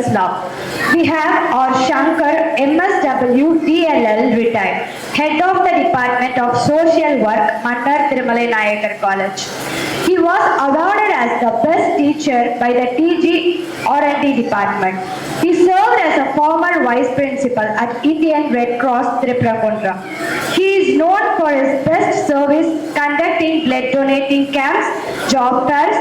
years now. We have our Shankar MSW DLL retired, Head of the Department of Social Work, Mannar Thirumalai Nayakar College. He was awarded as the best teacher by the TG R&D department. He served as a former vice principal at Indian Red Cross Tripura. He is known for his best service conducting blood donating camps, job fairs,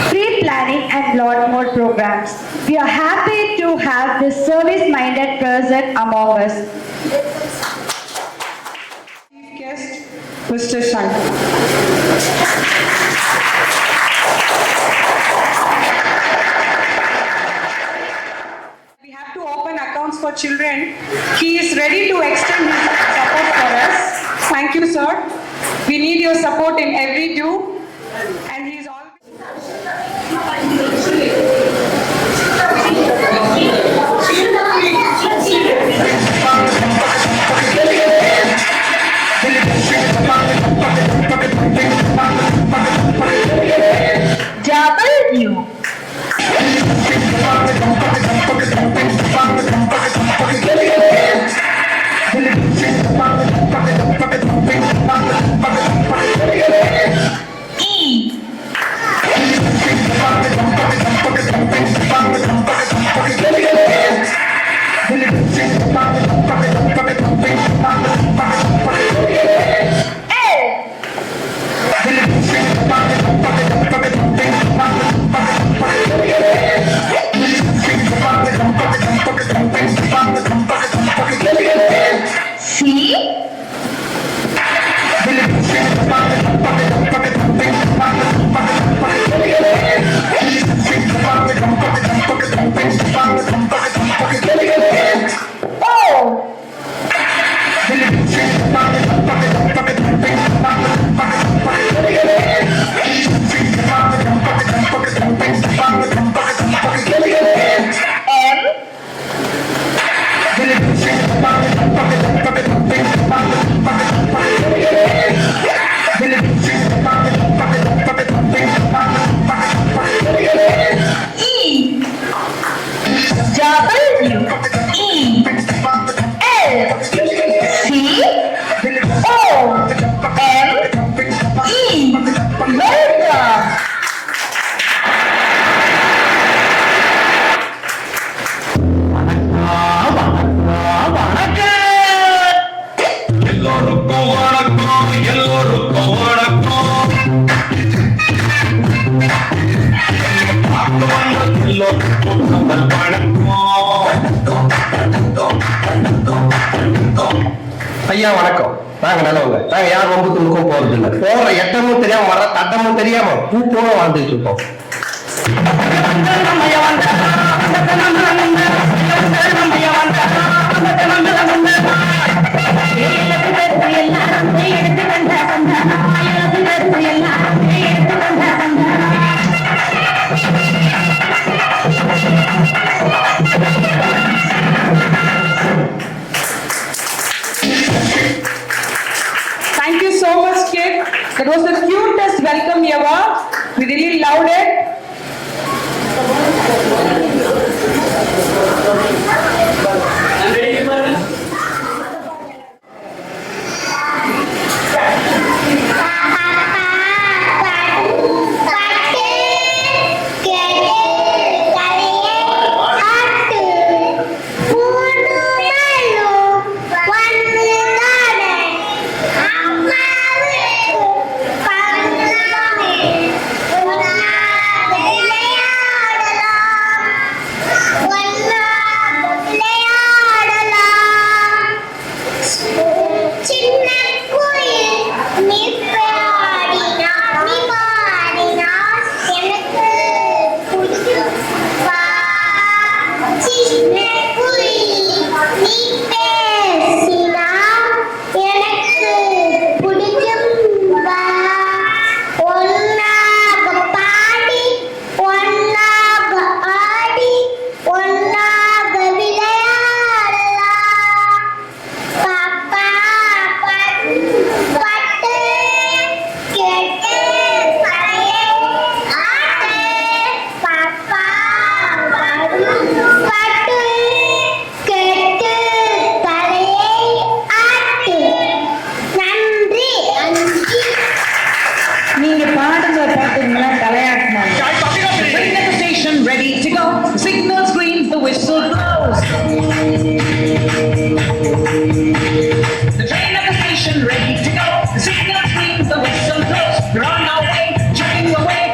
pre-planning and lot more programs. We are happy to have this service-minded person among us. Chief guest, Mr. Shankar. We have to open accounts for children. He is ready to extend his support for us. Thank you, sir. We need your support in every due. And he is always... W. ஐயா வணக்கம். நாங்க நல்லவங்க. நாங்க யார் வம்புக்கும் போறது இல்லை. போற எட்டமும் தெரியாம வர தட்டமும் தெரியாம பூ போல வாழ்ந்துட்டு இருக்கோம். Thank you so much, kid. That was the cutest welcome ever. We really loved it. signal screams, the whistle blows. The train at the station ready to go. The signal screams, the whistle blows. We're on our way, chugging away.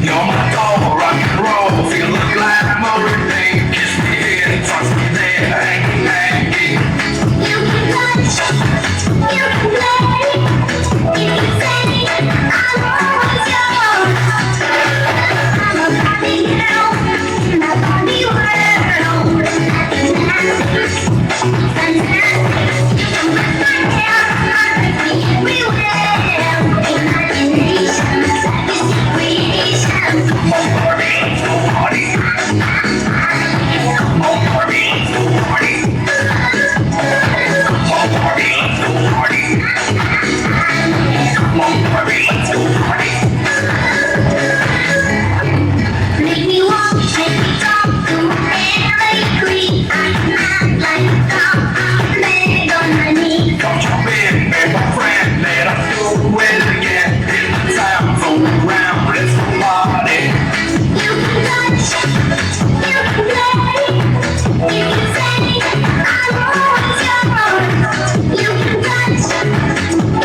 You're my dog, rock and roll. Feel the glamour and thing. Kiss me here, touch me there, hanky panky. You can touch, you can play, you can say, I'm always yours. I'm a Barbie girl in a Barbie world. Fantastic, you can whip my hair, take me everywhere. Imagination, fantasy creation. Oh Barbie, let's go party. Oh Barbie, let's go party. Oh Barbie, let's go party. Oh Barbie, let's go party. Make me walk, make me talk, do whatever you agree. I can act like a doll, I'm leg on my knee. Come jump in, be my friend. Let us do it again. Hit the town, roll around, let's go party. You can touch, you can play, you can say, I'm always yours. You can touch,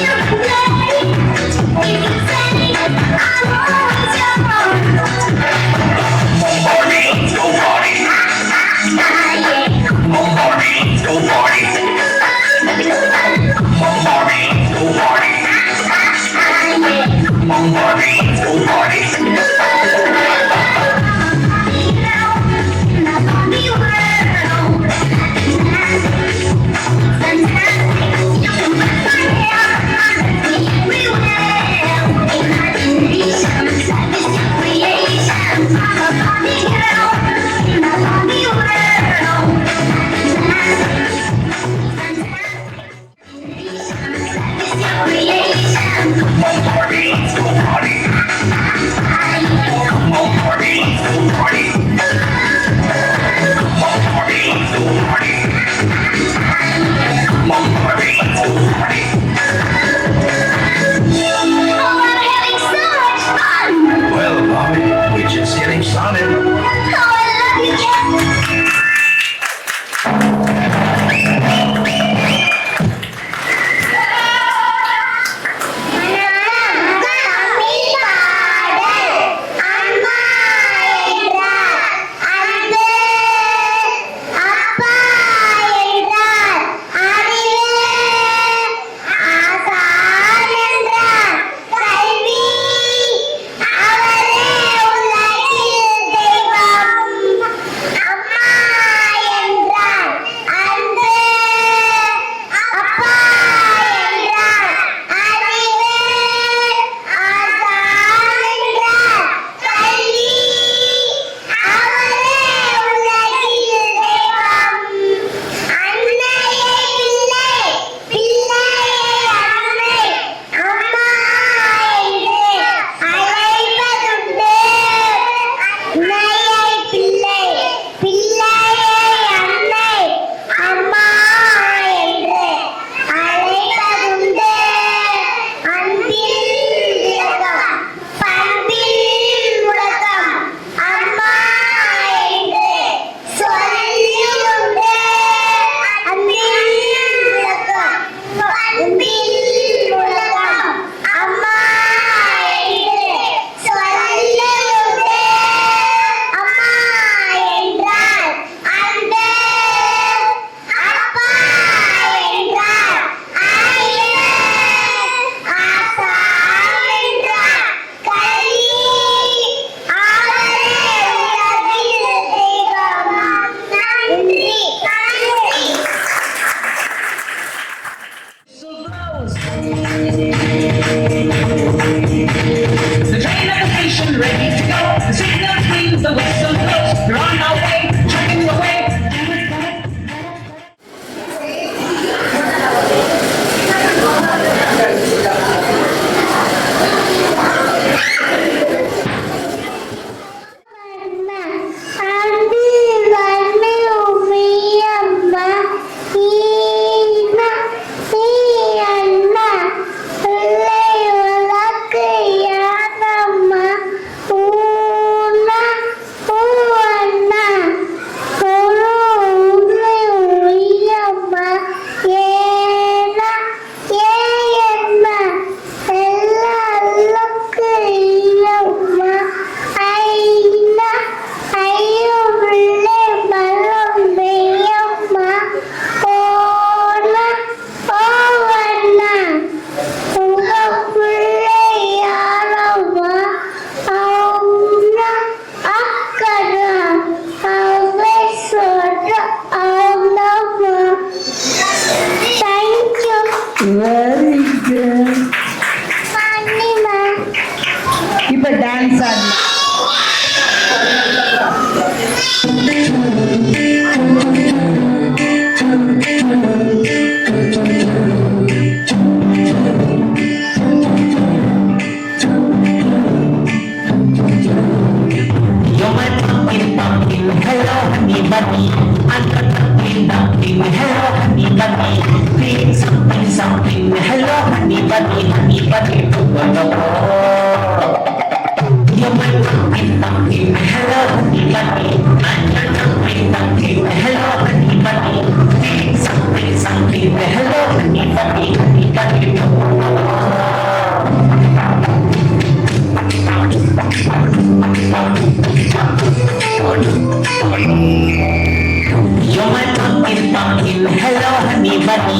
you can play, you can say, I'm always yours. Oh Barbie, let's go party. Yeah. Oh Barbie, let's go party. Oh Barbie, let's go party. Oh Barbie, let's go party. Creation. Oh Barbie, let's go party. dumpling, dumpling. Hello, honey bunny. Feeling something, something. Hello, honey bunny, honey bunny. You're my dumpling, dumpling. Hello, honey bunny. I'm your dumpling, dumpling. Hello, honey bunny. Feeling something, something. Hello, honey bunny, honey bunny. You're my pumpkin, pumpkin, hello honey bunny.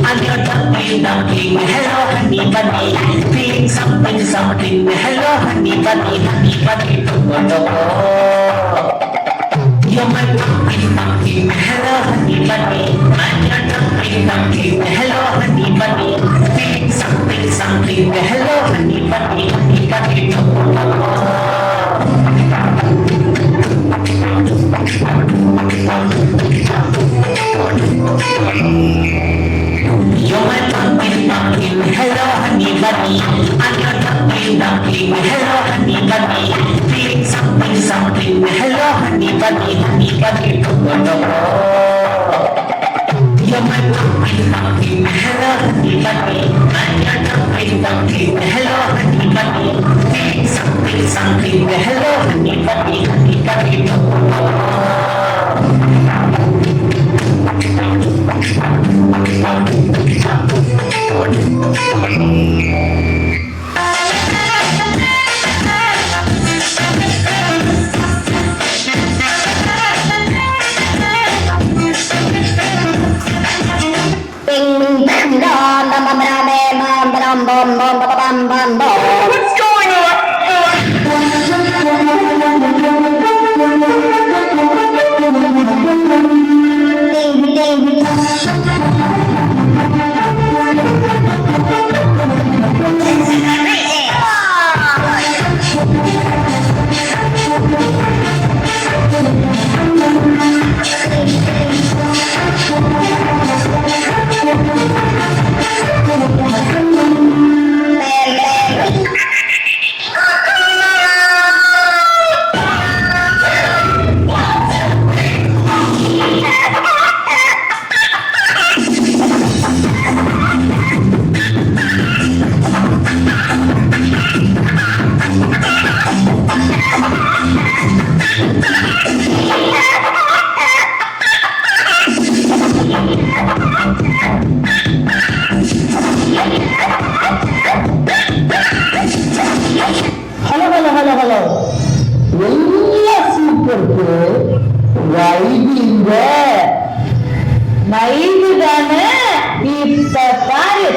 I'm your dumpling, dumpling, hello honey bunny. Feeling something, something, hello honey bunny, honey bunny. You're my pumpkin, pumpkin, hello honey bunny. I'm your dumpling, dumpling, hello honey bunny. Feeling something, something, hello honey bunny, honey bunny. You're my pumpkin, pumpkin, hello honey bunny. I'm your dumpling, dumpling, hello honey bunny. Feeling something, something, hello honey bunny, honey bunny. You're my pumpkin, pumpkin, hello honey bunny. I'm your dumpling, dumpling, hello honey bunny. Feeling something, something, hello honey bunny, honey bunny. Bing bam dom bam bam bam bam bam bam bam bam bam bam. What's going on? Ding ding. Hello எல்லா சூப்பருக்கு வைதிங்க வைது தானே இப்ப பாரு.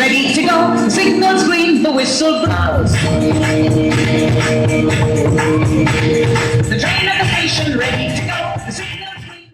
Ready to go, signals green, the whistle blows. The train at the station ready to go, the signals green.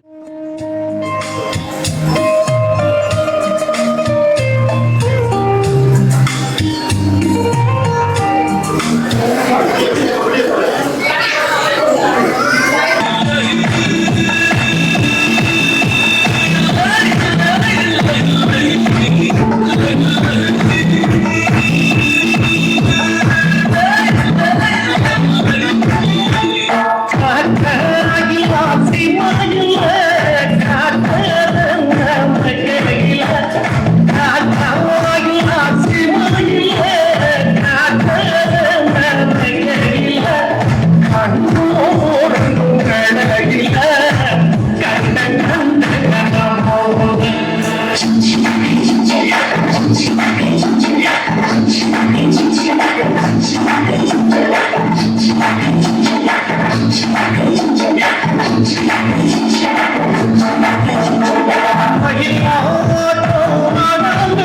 Oh,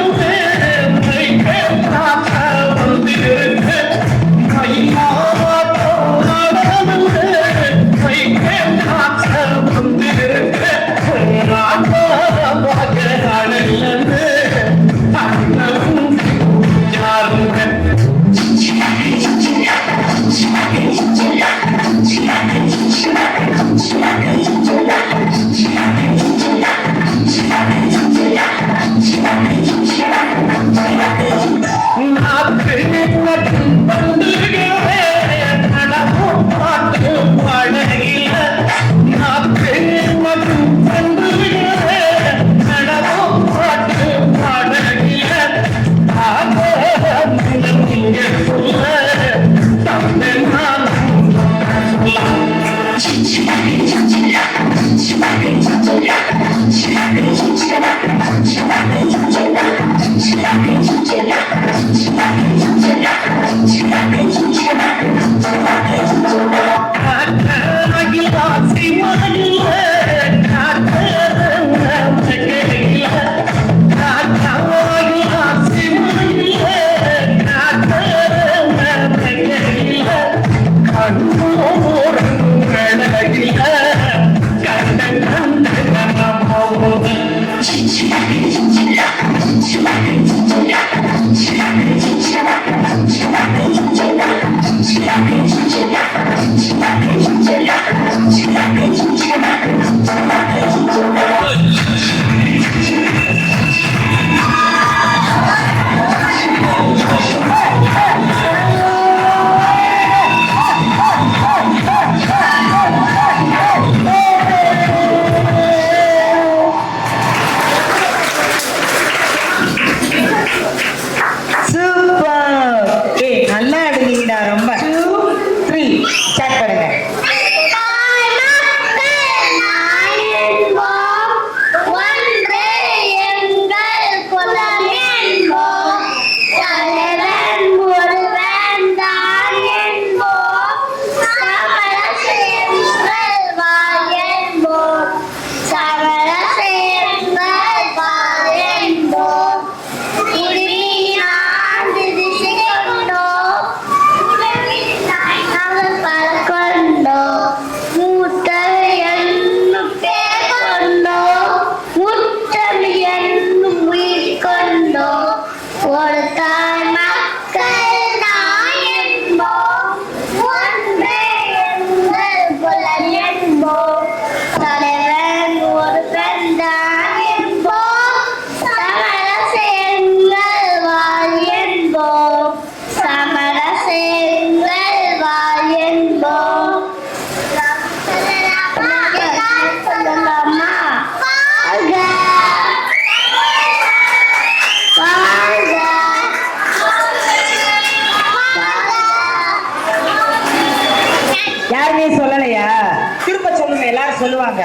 சொல்லுவாங்க.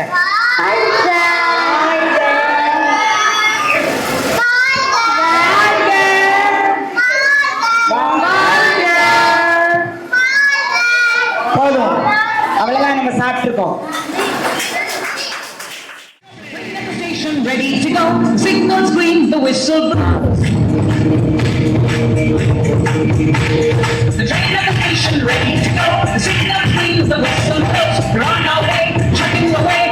போதும், அவ்வளவுதான், நம்ம சாப்பிட்டுருக்கோம். Station ready to go. Signal screams, the whistle blows. The train at the station ready to go. The signal screams, the whistle blows. We're on our way, chugging away.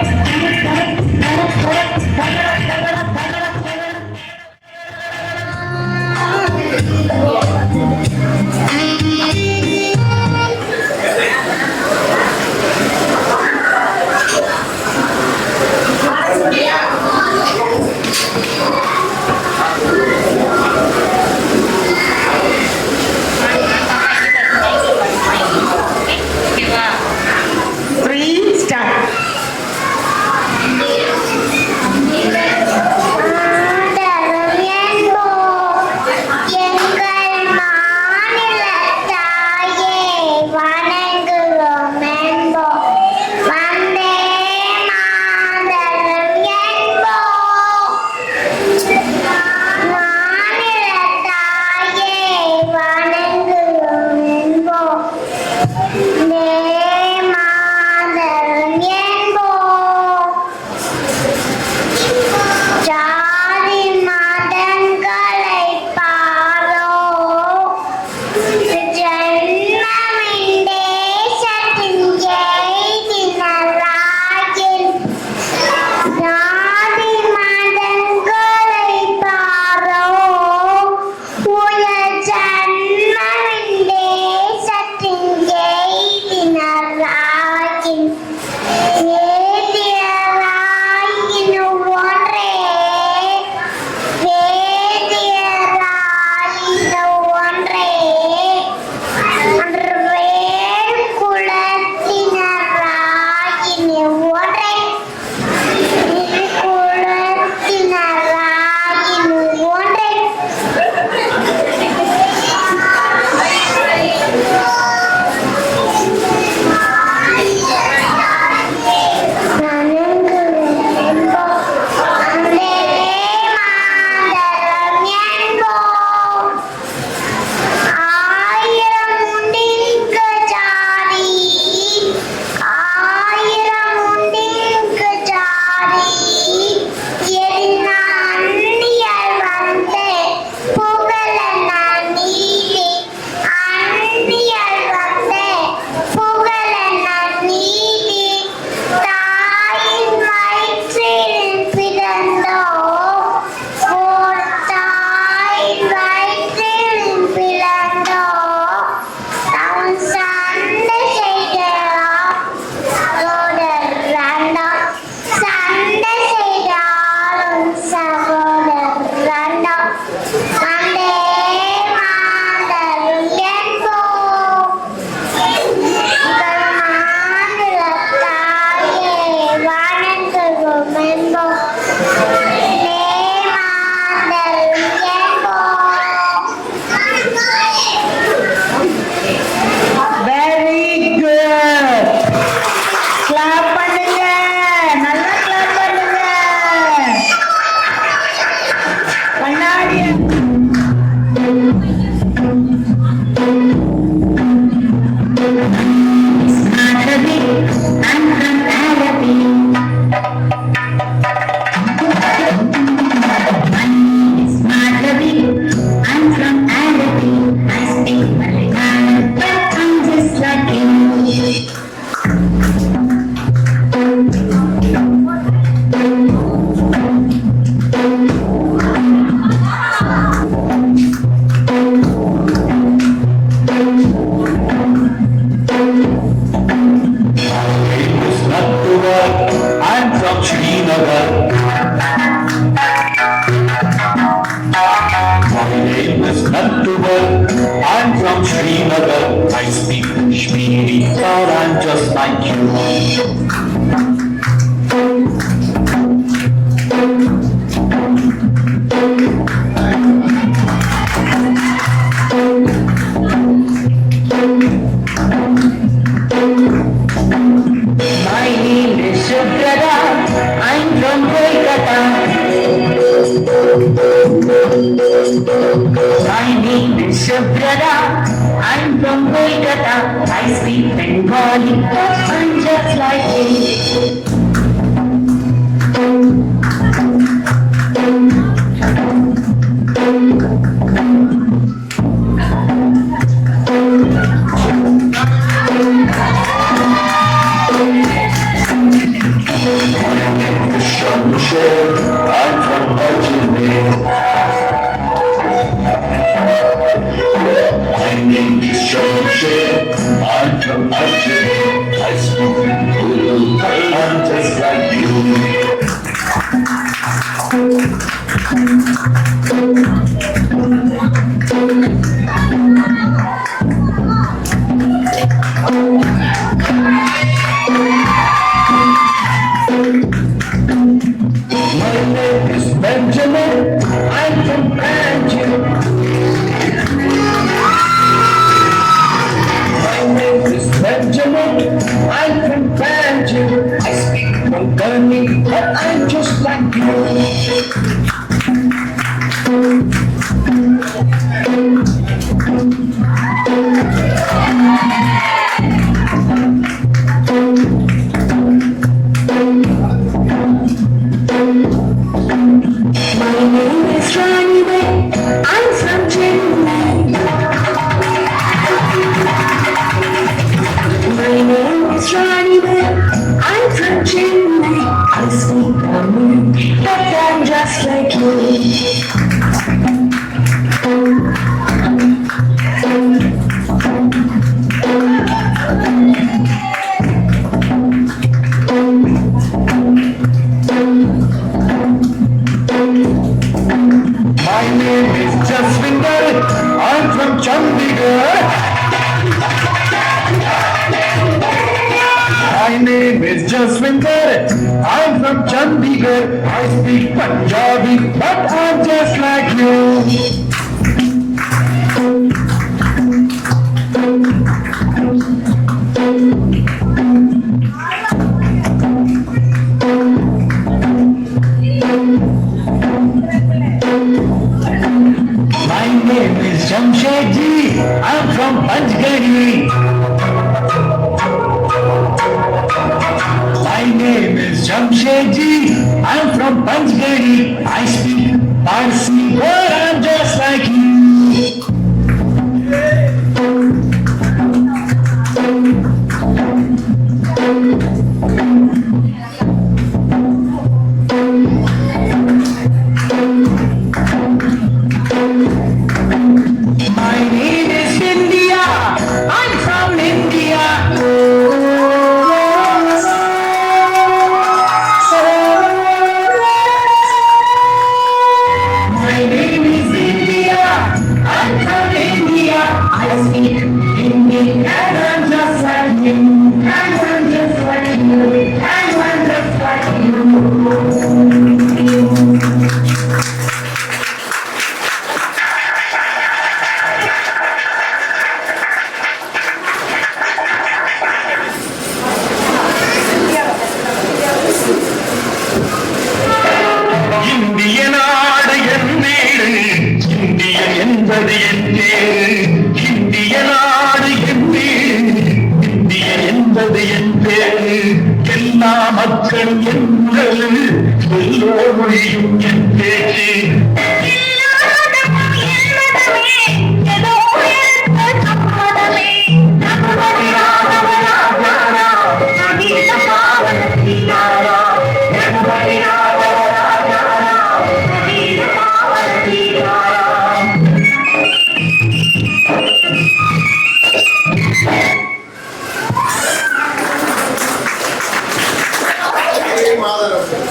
I'm from Srinagar. I speak Kashmiri, but I'm just like you. My name is Subhra. My name is Shubrata. I'm from Kolkata. I speak Bengali, but I'm just like you. I'm from Ajmer. My name is Shamsher. I'm from Ajmer. I speak Urdu. I'm just like you. My name is Benjamin. I'm from Banjul. My name is Benjamin. I'm from Banjul. I speak Konkani, but I'm just like you. My name is Rani Bay. I'm from Chennai. My name is Rani Bay. I'm from Chennai. I speak Tamil, but I'm just like you. My name is Jaswinder. I'm from Chandigarh. My name is Jaswinder. I'm from Chandigarh. I speak Punjabi, but I'm just like you. My name is Jamshedji. I'm from Panchgari. My name is Jamshedji. I'm from Panchgari. I speak Parsi, but I'm just like you. My name is India. I'm from India. My name is India. I'm from India. I speak Hindi and I'm just like you. And I'm just like you. And I'm just like you. இந்திய நாடு என் வீடு, Indian என்பது என் பேரு. இந்திய நாடு என் வீடு, Indian என்பது என் பேரு. எல்லா மக்களும் எங்கள் எல்லோரையும் என் பேச்சு.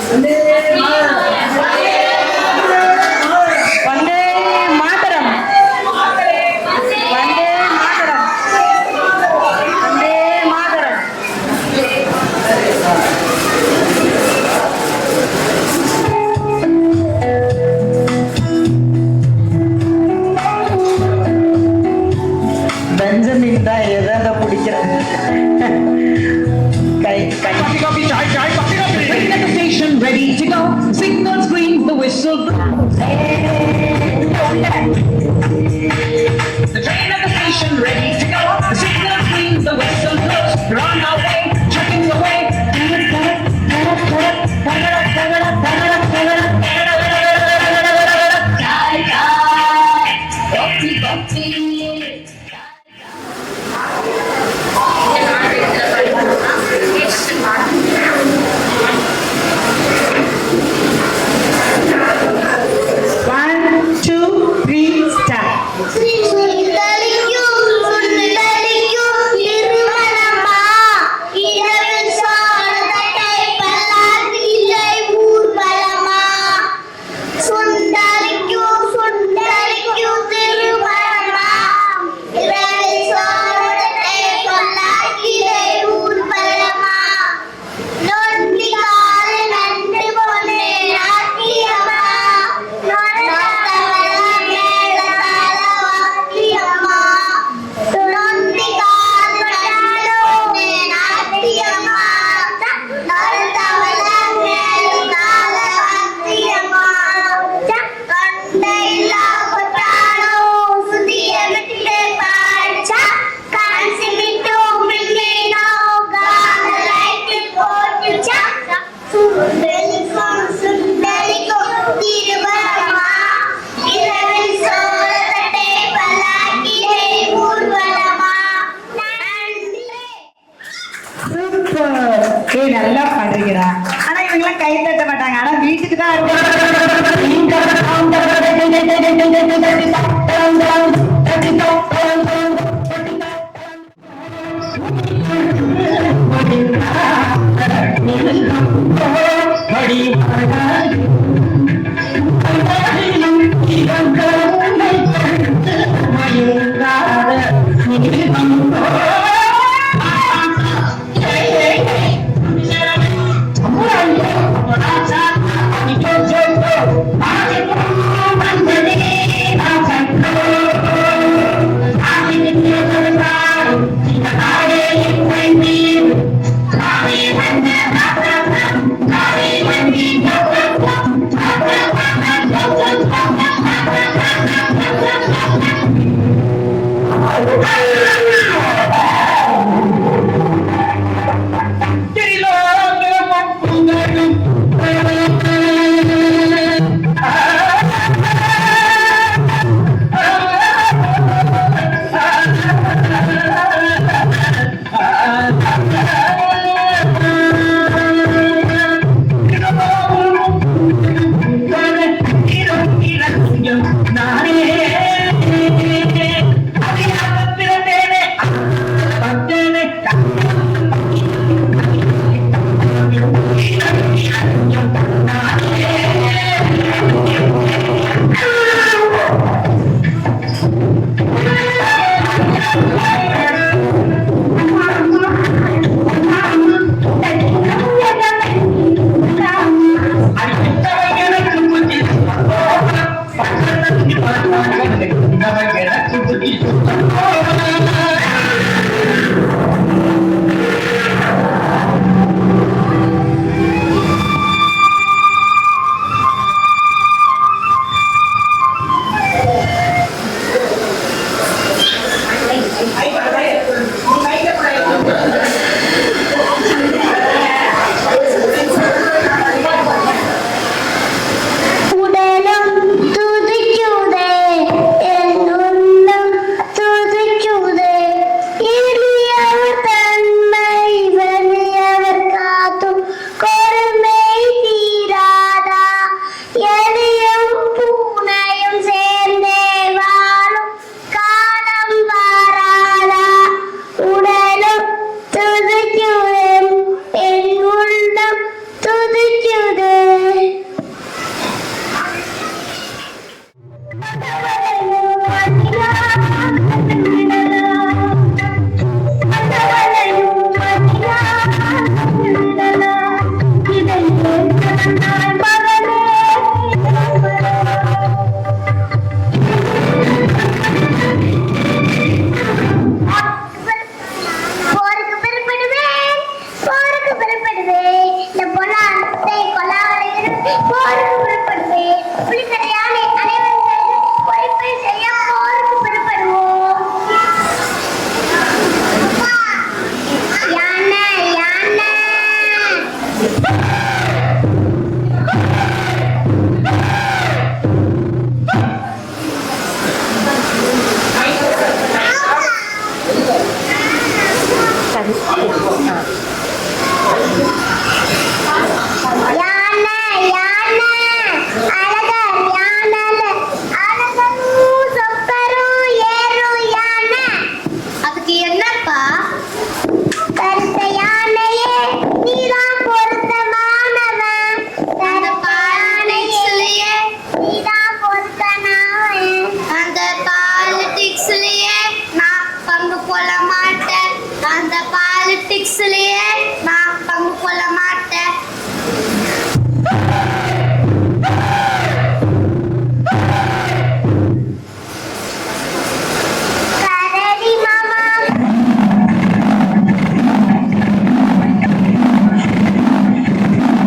Vande Mataram.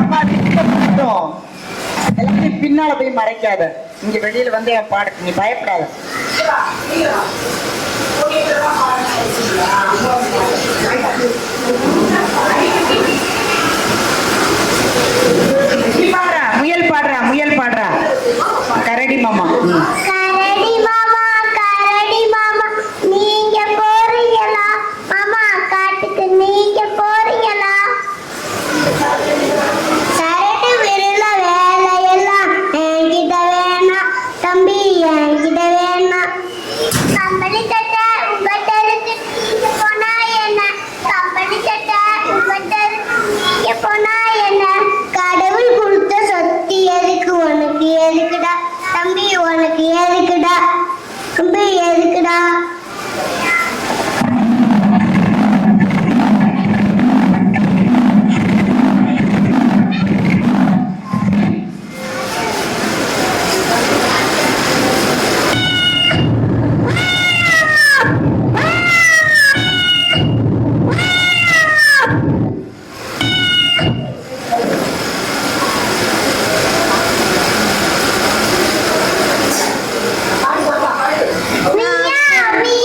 தட்டிக்கிட்டு தான் இருக்கோம். பின்னால போய் மறைக்காத, இங்க வெளியில வந்து என் பாடு, நீ பயப்படாத. பாடுறா, முயல் பாடுறா, முயல் பாடுறா. கரடி மாமா. கரடி மாமா, கரடி மாமா, நீங்க போறீங்களா? மாமா காட்டுக்கு நீங்க போறீங்களா? கரடி விரல வேலைய தம்பி என்கிட்ட வேணாம். கம்பளி சட்டை உங்கள்கிட்ட இருக்கு, நீங்க போனா என்ன? கம்பளி சட்டை உங்கள்கிட்ட இருக்கு, நீங்க போனா என்ன? கடவுள் கொடுத்த சொத்து எதுக்கு உனக்கு எதுக்குடா தம்பி, உனக்கு எதுக்குடா தம்பி, எதுக்குடா? மியா, மியா.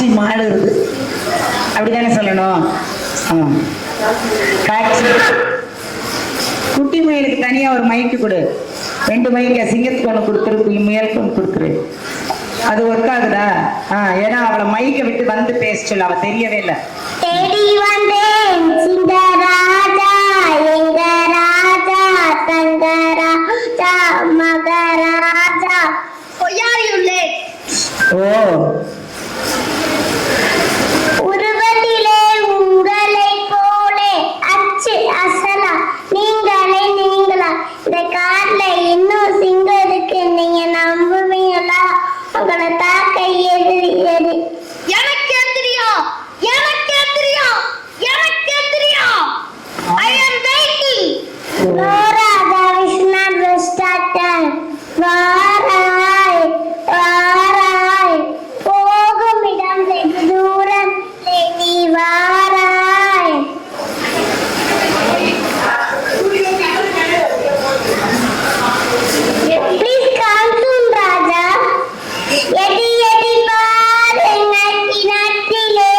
காட்சி மாறுது, அப்படிதானே சொல்லணும்? ஆமா, காட்சி. குட்டி முயலுக்கு தனியா ஒரு மைக்கு கொடு, 2 மைக்க, சிங்கத்துக்கு ஒன்று கொடுத்துரு, முயலுக்கு ஒன்று கொடுத்துரு. அது ஒர்க் ஆகுதா? ஏன்னா அவளை மைக்க விட்டு வந்து பேச சொல்ல, அவ தெரியவே இல்லை. தேடி வந்தேன் சிங்க ராஜா, எங்க ராஜா, தங்க ராஜா, மகராஜா. பொய்யாரியுள்ளே ஓ, உருவத்திலே உங்களை போலே அச்சு அசலா, நீங்களா இந்த காட்டுல இன்னும் சிங்கம் இருக்கு, நீங்க நம்புவீங்களா? உங்களை தாக்க எது எனக்கே தெரியும், எனக்கே தெரியும், எனக்கே தெரியும். I am waiting. No, Radha, Krishna, Vishatan. வாராய் வாராய், போகும் இடம் வெகு தூரம், நீ வாராய். Please come soon, Raja. Eddy eddy பாருங்க கிணற்றிலே,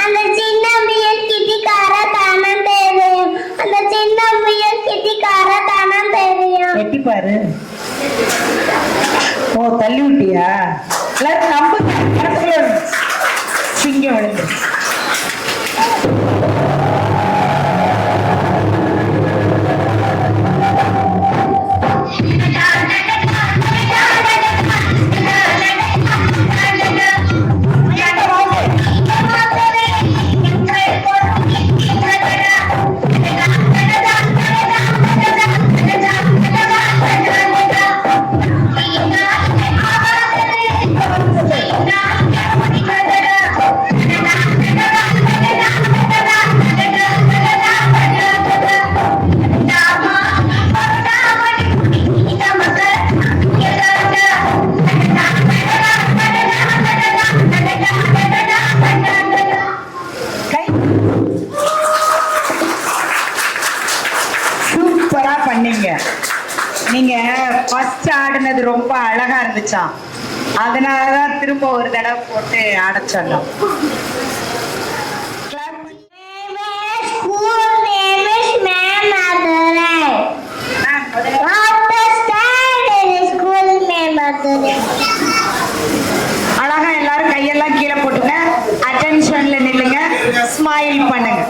அந்த சின்ன முயல் கிட்டிக்கார தானம் தெரியும், அந்த சின்ன முயல் கிட்டிக்கார தானம் தெரியும். எட்டி பாரு. ஓ, தள்ளி விட்டியா? எல்லாரும் நம்புங்க, மனசுக்குள்ள சிங்கம் விழுந்து. சூப்பரா பண்ணீங்க. நீங்க ஃபர்ஸ்ட் ஆடினது ரொம்ப அழகா இருந்துச்சாம், அதனாலதான் திரும்ப ஒரு தடவை போட்டு ஆட சொன்னோம். School name is Madurai. What the standard is school name Madurai. அழகா எல்லாரும் கையெல்லாம் கீழே போட்டுங்க, அட்டென்ஷன்ல நில்லுங்க, ஸ்மைல் பண்ணுங்க.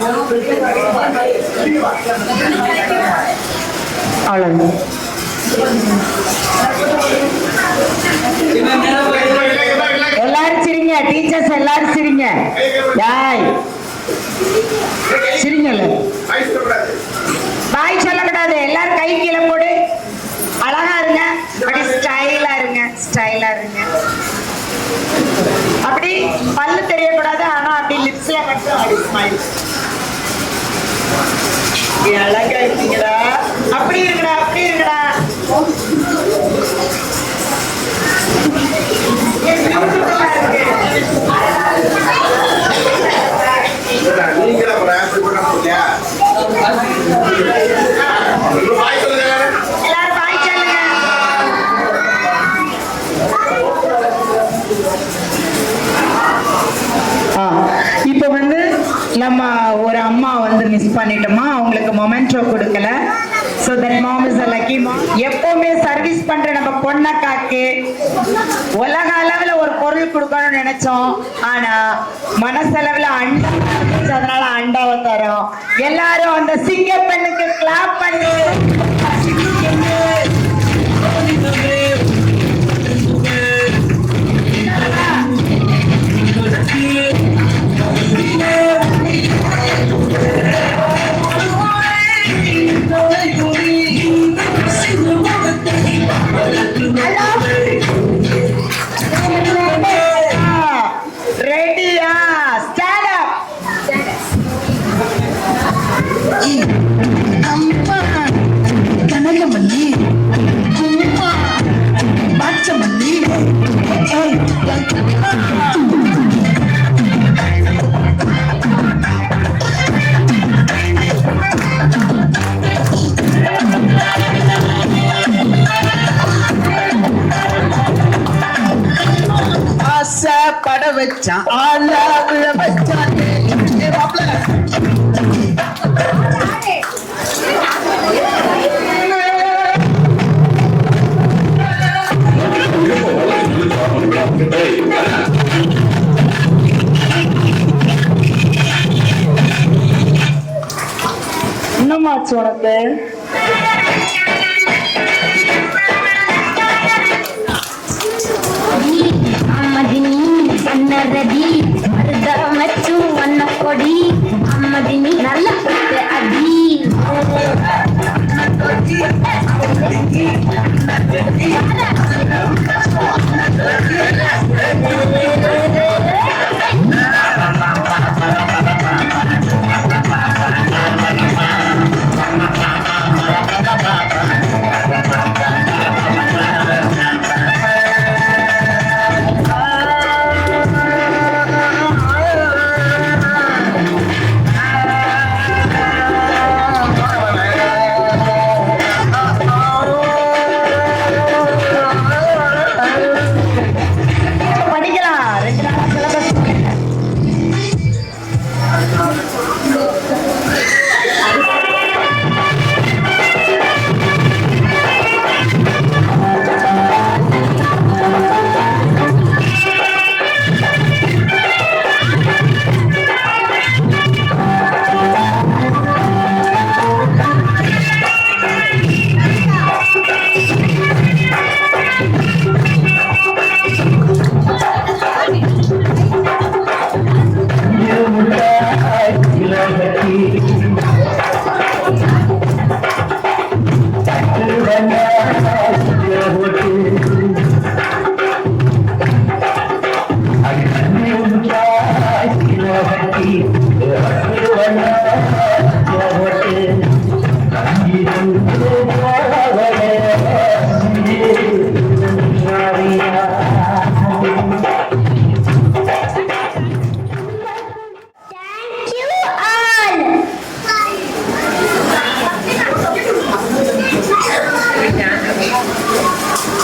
அவ்வளவு. எல்லாரும் சிரிங்க, டீச்சர்ஸ் எல்லாரும் சிரிங்க. யாய் சிரிங்கல்ல, பாய் சொல்லக்கூடாது. எல்லாரும் கை கீழே போடு, அழகா இருங்க, அப்படி ஸ்டைலா இருங்க, ஸ்டைலா இருங்க. அப்படி பல்லு தெரியக்கூடாது, ஆனா அப்படி லிப்ஸ்ல மட்டும் அப்படி ஸ்மைல். அழகா இருக்கீங்களா? அப்படி இருக்கடா, அப்படி இருக்கடா. எல்லாரும் பாய் சொல்லுங்க. இப்ப வந்து நம்ம ஒரு அம்மா வந்து மிஸ் பண்ணிட்டோமா, அவங்களுக்கு மொமெண்டோ கொடுக்கல. So that mom is a lucky mom. எப்பவுமே சர்வீஸ் பண்ற நம்ம பொண்ணக்காக்கு உலக அளவுல ஒரு பொருள் கொடுக்கணும்னு நினைச்சோம், ஆனா மனசளவுல அண்டா, அதனால அண்டாவை தரோம். எல்லாரும் அந்த சிங்க பெண்ணுக்கு கிளாப் பண்ணி ரெடியா? Stand up. அம்மா கனகமல்லி ஆட வச்சான் ஆள விழ வச்சான் மாப்பிள்ள என்னமாச்சு உனக்கு అమ్మదిని అన్నరది మరుదమచ్చు అన్న కొడి అమ్మదిని నల్ల పుట్టే అది படிக்கலாம் 2 நாள் syllabus Thank you all.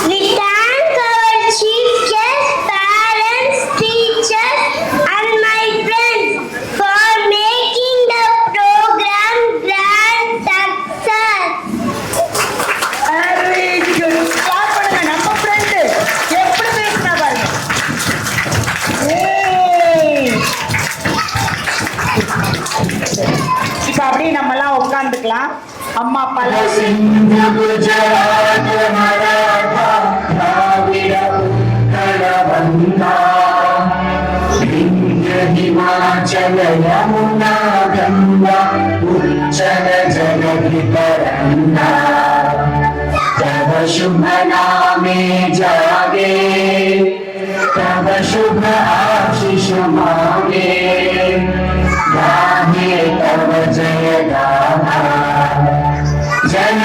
We thank our chief guests, parents, teachers, and my friends for making the program grand success. Very good start பண்ணுங்க நம்ம ஃப்ரெண்ட் எப்படி பேசினா பாருங்க ஏய். இப்ப அப்படியே நம்ம எல்லாம் உட்காந்துக்கலாம் அம்மா அப்பா எல்லாம் सिंधु गुजरात मराठा द्राविड उत्कल बंगा विंध्य हिमाचल यमुना गंगा उच्चल जगति तरंगा तव शुभ नामे जागे तव शुभ आशीष मांगे गाहे तव जय गाथा जन